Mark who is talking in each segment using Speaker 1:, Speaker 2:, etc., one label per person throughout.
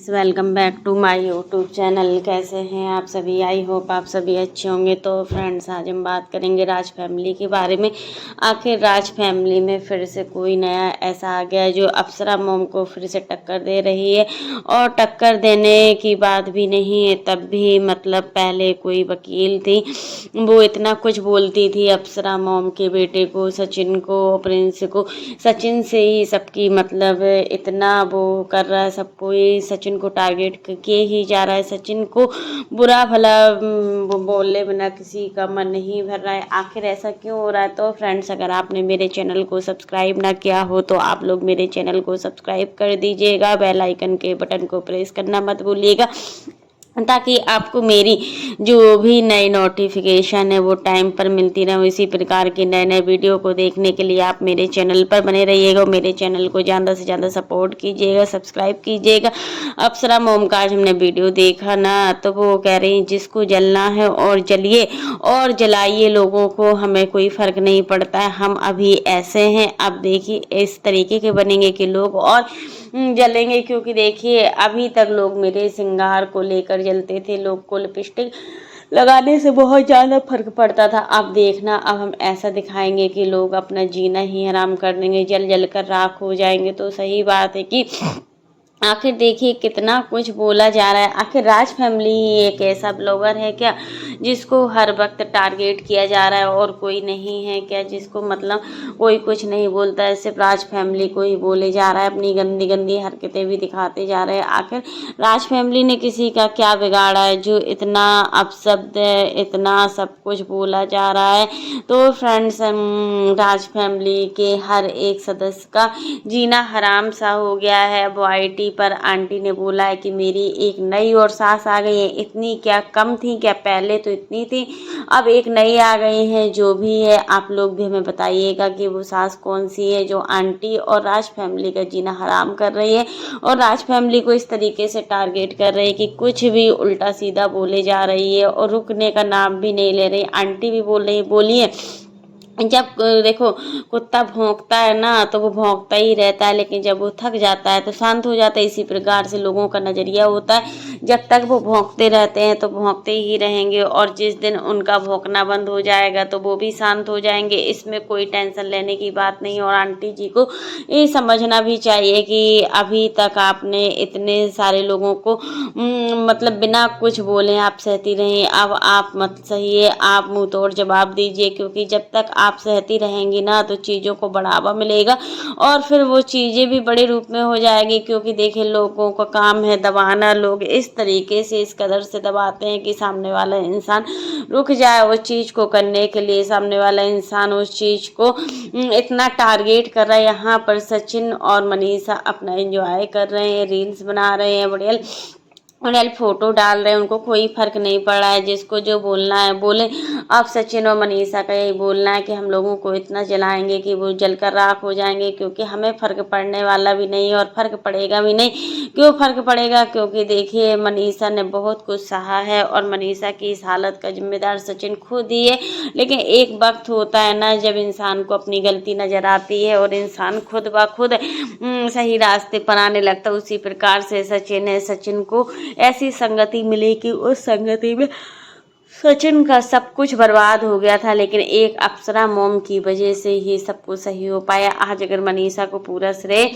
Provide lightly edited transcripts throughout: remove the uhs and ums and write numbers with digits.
Speaker 1: Welcome back to my YouTube channel. कैसे हैं आप सभी? आई होप आप सभी अच्छे होंगे। तो फ्रेंड्स, आज हम बात करेंगे राज फैमिली के बारे में। आखिर राज फैमिली में फिर से कोई नया ऐसा आ गया जो अप्सरा मॉम को फिर से टक्कर दे रही है। और टक्कर देने की बात भी नहीं है, तब भी मतलब पहले कोई वकील थी, वो इतना कुछ बोलती थी अप्सरा मॉम के बेटे को, सचिन को, प्रिंस को। सचिन से ही सबकी मतलब इतना वो कर रहा है, सबको ही सचिन को टारगेट किए ही जा रहा है। सचिन को बुरा भला बोलने बिना किसी का मन नहीं भर रहा है। आखिर ऐसा क्यों हो रहा है? तो फ्रेंड्स, अगर आपने मेरे चैनल को सब्सक्राइब ना किया हो तो आप लोग मेरे चैनल को सब्सक्राइब कर दीजिएगा। बेल आइकन के बटन को प्रेस करना मत भूलिएगा, ताकि आपको मेरी जो भी नई नोटिफिकेशन है वो टाइम पर मिलती रहे। इसी प्रकार के नए नए वीडियो को देखने के लिए आप मेरे चैनल पर बने रहिएगा। मेरे चैनल को ज़्यादा से ज़्यादा सपोर्ट कीजिएगा, सब्सक्राइब कीजिएगा। अप्सरा मॉम का आज हमने वीडियो देखा ना, तो वो कह रही जिसको जलना है और जलिए और जलाइए, लोगों को हमें कोई फ़र्क नहीं पड़ता है। हम अभी ऐसे हैं, अब देखिए इस तरीके के बनेंगे कि लोग और जलेंगे। क्योंकि देखिए अभी तक लोग मेरे श्रृंगार को लेकर जलते थे, लोग को लिपस्टिक लगाने से बहुत ज़्यादा फर्क पड़ता था। अब देखना, अब हम ऐसा दिखाएंगे कि लोग अपना जीना ही हराम कर देंगे, जल जल कर राख हो जाएंगे। तो सही बात है कि आखिर देखिए कितना कुछ बोला जा रहा है। आखिर राज फैमिली ही एक ऐसा ब्लॉगर है क्या जिसको हर वक्त टारगेट किया जा रहा है, और कोई नहीं है क्या जिसको मतलब कोई कुछ नहीं बोलता है? सिर्फ राज फैमिली को ही बोले जा रहा है, अपनी गंदी गंदी हरकतें भी दिखाते जा रहे हैं। आखिर राज फैमिली ने किसी का क्या बिगाड़ा है जो इतना अपशब्द है, इतना सब कुछ बोला जा रहा है? तो फ्रेंड्स, राज फैमिली के हर एक सदस्य का जीना हराम सा हो गया है। अब IT पर आंटी ने बोला है कि मेरी एक नई और सास आ गई है। इतनी क्या कम थी क्या? पहले तो इतनी थी, अब एक नई आ गई है। जो भी है आप लोग भी हमें बताइएगा कि वो सास कौन सी है जो आंटी और राज फैमिली का जीना हराम कर रही है और राज फैमिली को इस तरीके से टारगेट कर रही है कि कुछ भी उल्टा सीधा बोले जा रही है और रुकने का नाम भी नहीं ले रही। आंटी भी बोल रही, बोलिए, जब देखो कुत्ता भौंकता है ना तो वो भौंकता ही रहता है, लेकिन जब वो थक जाता है तो शांत हो जाता है। इसी प्रकार से लोगों का नज़रिया होता है, जब तक वो भौंकते रहते हैं तो भौंकते ही रहेंगे, और जिस दिन उनका भौंकना बंद हो जाएगा तो वो भी शांत हो जाएंगे। इसमें कोई टेंशन लेने की बात नहीं। और आंटी जी को ये समझना भी चाहिए कि अभी तक आपने इतने सारे लोगों को मतलब बिना कुछ बोले आप सहती रही। अब आप मत सहिए, आप मुंह तोड़ जवाब दीजिए, क्योंकि जब तक आप सहती रहेंगी ना तो चीज़ों को बढ़ावा मिलेगा और फिर वो चीज़ें भी बड़े रूप में हो जाएगी। क्योंकि देखिए लोगों का काम है दबाना, लोग इस तरीके से इस कदर से दबाते हैं कि सामने वाला इंसान रुक जाए उस चीज़ को करने के लिए। सामने वाला इंसान उस चीज़ को इतना टारगेट कर रहा है। यहाँ पर सचिन और मनीषा अपना एंजॉय कर रहे हैं, रील्स बना रहे हैं, बढ़िया उन्हें फोटो डाल रहे हैं, उनको कोई फर्क नहीं पड़ रहा है। जिसको जो बोलना है बोले। अब सचिन और मनीषा का यही बोलना है कि हम लोगों को इतना जलाएंगे कि वो जलकर राख हो जाएंगे, क्योंकि हमें फ़र्क पड़ने वाला भी नहीं और फ़र्क पड़ेगा भी नहीं। क्यों फ़र्क पड़ेगा? क्योंकि देखिए मनीषा ने बहुत कुछ सहा है और मनीषा की इस हालत का जिम्मेदार सचिन खुद ही है। लेकिन एक वक्त होता है ना जब इंसान को अपनी गलती नज़र आती है और इंसान खुद ब खुद सही रास्ते पर आने लगता है। उसी प्रकार से सचिन को ऐसी संगति मिली कि उस संगति में सचिन का सब कुछ बर्बाद हो गया था, लेकिन एक अप्सरा मॉम की वजह से ही सब कुछ सही हो पाया। आज अगर मनीषा को पूरा श्रेय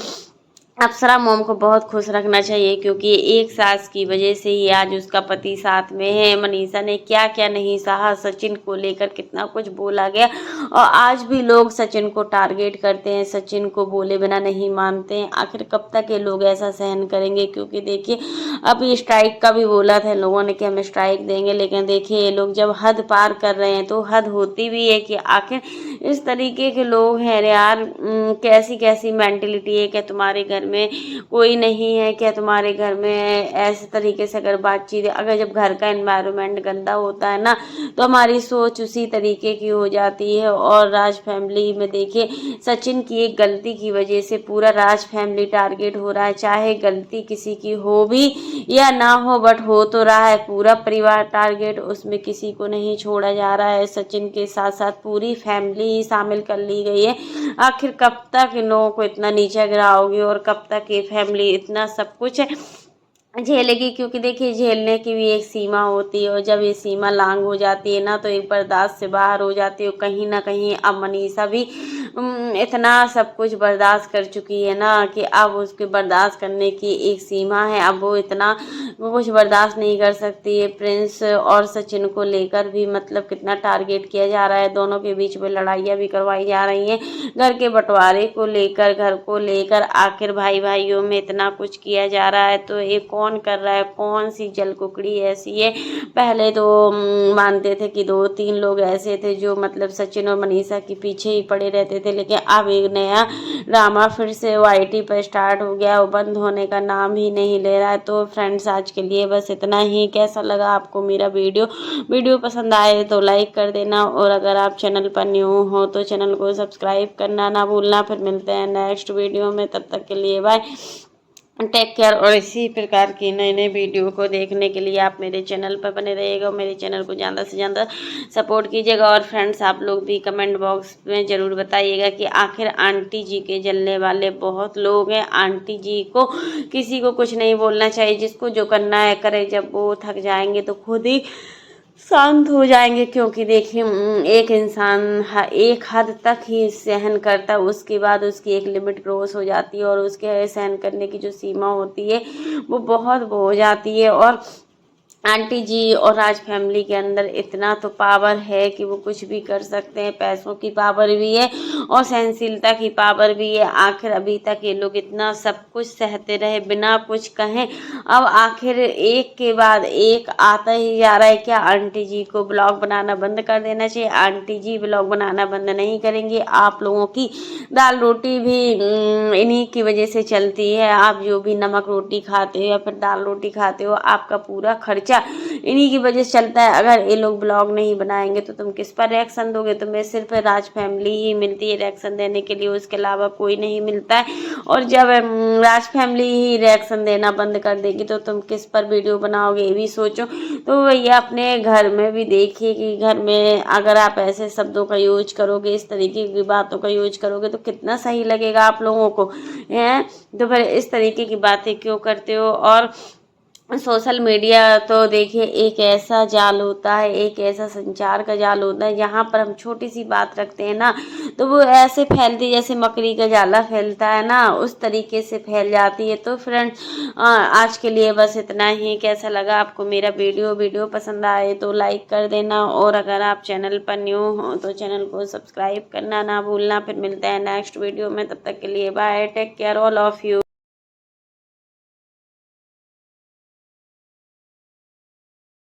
Speaker 1: अप्सरा मॉम को बहुत खुश रखना चाहिए, क्योंकि एक सास की वजह से ही आज उसका पति साथ में है। मनीषा ने क्या क्या नहीं सहा, सचिन को लेकर कितना कुछ बोला गया, और आज भी लोग सचिन को टारगेट करते हैं, सचिन को बोले बिना नहीं मानते हैं। आखिर कब तक ये लोग ऐसा सहन करेंगे? क्योंकि देखिए अभी स्ट्राइक का भी बोला था लोगों ने कि हम स्ट्राइक देंगे, लेकिन देखिए ये लोग जब हद पार कर रहे हैं तो हद होती भी है कि आखिर इस तरीके के लोग हैं यार। कैसी कैसी मेंटलिटी है? क्या तुम्हारे घर में कोई नहीं है क्या? तुम्हारे घर में ऐसे तरीके से अगर बातचीत, अगर जब घर का एनवायरनमेंट गंदा होता है ना तो हमारी सोच उसी तरीके की हो जाती है। और राज फैमिली में देखिए सचिन की एक गलती की वजह से पूरा राज फैमिली टारगेट हो रहा है। चाहे गलती किसी की हो भी या ना हो, बट हो तो रहा है। पूरा परिवार टारगेट, उसमें किसी को नहीं छोड़ा जा रहा है। सचिन के साथ साथ पूरी फैमिली ही शामिल कर ली गई है। आखिर कब तक इन लोगों को इतना नीचे गिराओगे और कब तक ये फैमिली इतना सब कुछ झेलेगी, क्योंकि देखिए झेलने की भी एक सीमा होती है, और जब ये सीमा लांग हो जाती है ना तो एक बर्दाश्त से बाहर हो जाती है। कहीं ना कहीं अब मनीषा भी इतना सब कुछ बर्दाश्त कर चुकी है ना कि अब उसके बर्दाश्त करने की एक सीमा है। अब वो इतना वो कुछ बर्दाश्त नहीं कर सकती है। प्रिंस और सचिन को लेकर भी मतलब कितना टारगेट किया जा रहा है, दोनों के बीच में लड़ाइयाँ भी करवाई जा रही हैं, घर के बंटवारे को लेकर, घर को लेकर। आखिर भाई भाइयों में इतना कुछ किया जा रहा है तो ये कौन कर रहा है, कौन सी जल कुकड़ी ऐसी है। पहले तो मानते थे कि 2-3 लोग ऐसे थे जो मतलब सचिन और मनीषा के पीछे ही पड़े रहते थे, लेकिन अब एक नया ड्रामा फिर से वाईटी पर स्टार्ट हो गया, वो बंद होने का नाम ही नहीं ले रहा है। तो फ्रेंड्स आज के लिए बस इतना ही। कैसा लगा आपको मेरा वीडियो पसंद आए तो लाइक कर देना, और अगर आप चैनल पर न्यू हो तो चैनल को सब्सक्राइब करना ना भूलना। फिर मिलते हैं नेक्स्ट वीडियो में, तब तक के लिए बाय, टेक केयर। और इसी प्रकार की नई नई वीडियो को देखने के लिए आप मेरे चैनल पर बने रहिएगा, मेरे चैनल को ज़्यादा से ज़्यादा सपोर्ट कीजिएगा। और फ्रेंड्स आप लोग भी कमेंट बॉक्स में ज़रूर बताइएगा कि आखिर आंटी जी के जलने वाले बहुत लोग हैं। आंटी जी को किसी को कुछ नहीं बोलना चाहिए, जिसको जो करना है करे। जब वो थक जाएंगे तो खुद ही शांत हो जाएंगे, क्योंकि देखिए एक इंसान एक हद तक ही सहन करता है, उसके बाद उसकी एक लिमिट क्रॉस हो जाती है, और उसके सहन करने की जो सीमा होती है वो बहुत हो जाती है। और आंटी जी और राज फैमिली के अंदर इतना तो पावर है कि वो कुछ भी कर सकते हैं। पैसों की पावर भी है और सहनशीलता की पावर भी है। आखिर अभी तक ये लोग इतना सब कुछ सहते रहे बिना कुछ कहें, अब आखिर एक के बाद एक आता ही जा रहा है। क्या आंटी जी को ब्लॉग बनाना बंद कर देना चाहिए? आंटी जी ब्लॉग बनाना बंद नहीं करेंगे। आप लोगों की दाल रोटी भी इन्हीं की वजह से चलती है। आप जो भी नमक रोटी खाते हो या फिर दाल रोटी खाते हो, आपका पूरा खर्चा इन्हीं की वजह से चलता है। अगर ये लोग ब्लॉग नहीं बनाएंगे तो तुम किस पर रिएक्शन दोगे? तुम्हें सिर्फ राज फैमिली ही मिलती है रिएक्शन देने के लिए, उसके अलावा कोई नहीं मिलता है। और जब राज फैमिली ही रिएक्शन देना बंद कर देगी तो तुम किस पर वीडियो बनाओगे, ये भी सोचो। तो भैया अपने घर में भी देखिए कि घर में अगर आप ऐसे शब्दों का यूज करोगे, इस तरीके की बातों का यूज करोगे तो कितना सही लगेगा आप लोगों को हैं। तो फिर इस तरीके की बातें क्यों करते हो? और सोशल मीडिया तो देखिए एक ऐसा जाल होता है, एक ऐसा संचार का जाल होता है, जहाँ पर हम छोटी सी बात रखते हैं ना तो वो ऐसे फैलती, जैसे मकड़ी का जाला फैलता है ना, उस तरीके से फैल जाती है। तो फ्रेंड्स आज के लिए बस इतना ही। कैसा लगा आपको मेरा वीडियो पसंद आए तो लाइक कर देना, और अगर आप चैनल पर न्यू हो तो चैनल को सब्सक्राइब करना ना भूलना। फिर मिलते हैं नेक्स्ट वीडियो में, तब तक के लिए bye, take care all of you.